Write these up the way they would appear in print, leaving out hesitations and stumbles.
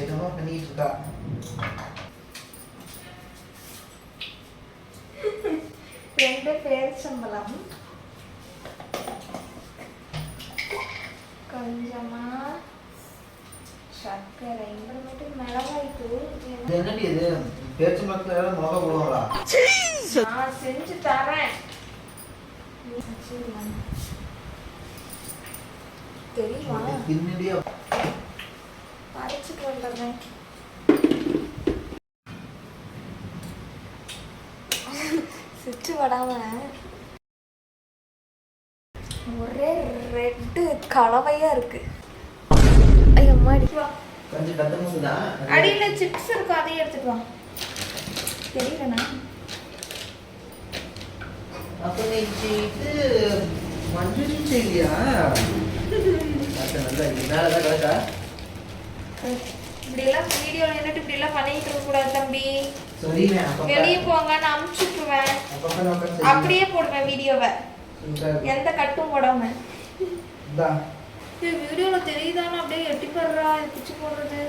என்னமா பண்ணிட்டு இருக்கா? ரெண்டு பேரிச்சம்பழம், கொஞ்சமா சர்க்கரை, அப்புறமேட்டு மிளகாய் தூள். என்னடி இது பேரிச்சம்பழத்துல எல்லாம் மிளகா போடுவாங்களா? நான் செஞ்சு தரேன். தெரியுமா? பின்னாடியே அரைச்சிட்டு வந்துடுறேன். சுற்று வடாம ஒரே ரெட்டு கலவையா இருக்கு. ஐயோ அடிக்குவா. கொஞ்சம் கத்தமுதா. அடியில சிப்ஸ் இருக்கு, அதையும் எடுத்துட்டு வா. தெரியலண்ணா. அப்ப நீ இது மஞ்சள் செய்யலையா? நல்லா இதனாலதான் கிடக்கா. இப்படி எல்லாம் வீடியோல நின்னுட்டு இப்படி எல்லாம் பண்ணிட்டு இருக்க கூடாது தம்பி. சொல்லினேன். வெளியே போங்க, நான் அமுச்சுட்டுருவேன். அப்படியே போடுவேன் வீடியோவை, எந்த கட்டும் போடாம. வீடியோல தெரியுதான்னு அப்படியே எட்டி போடுறா, பிச்சு போடுறது.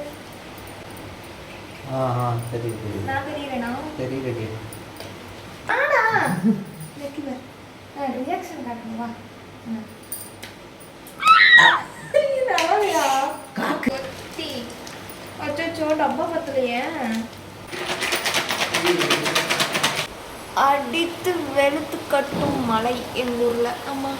தெரியுது. நான் தெரியவேனா? தெரியுது. ஆடா வெக்கில ரியாக்ஷன் காட்டுங்க வா. நல்லாலையா? கத்தி அச்சோ, டப்பா பத்தலையே. அடித்து வெளுத்து கட்டும் மலை எங்க ஊர்ல. ஆமா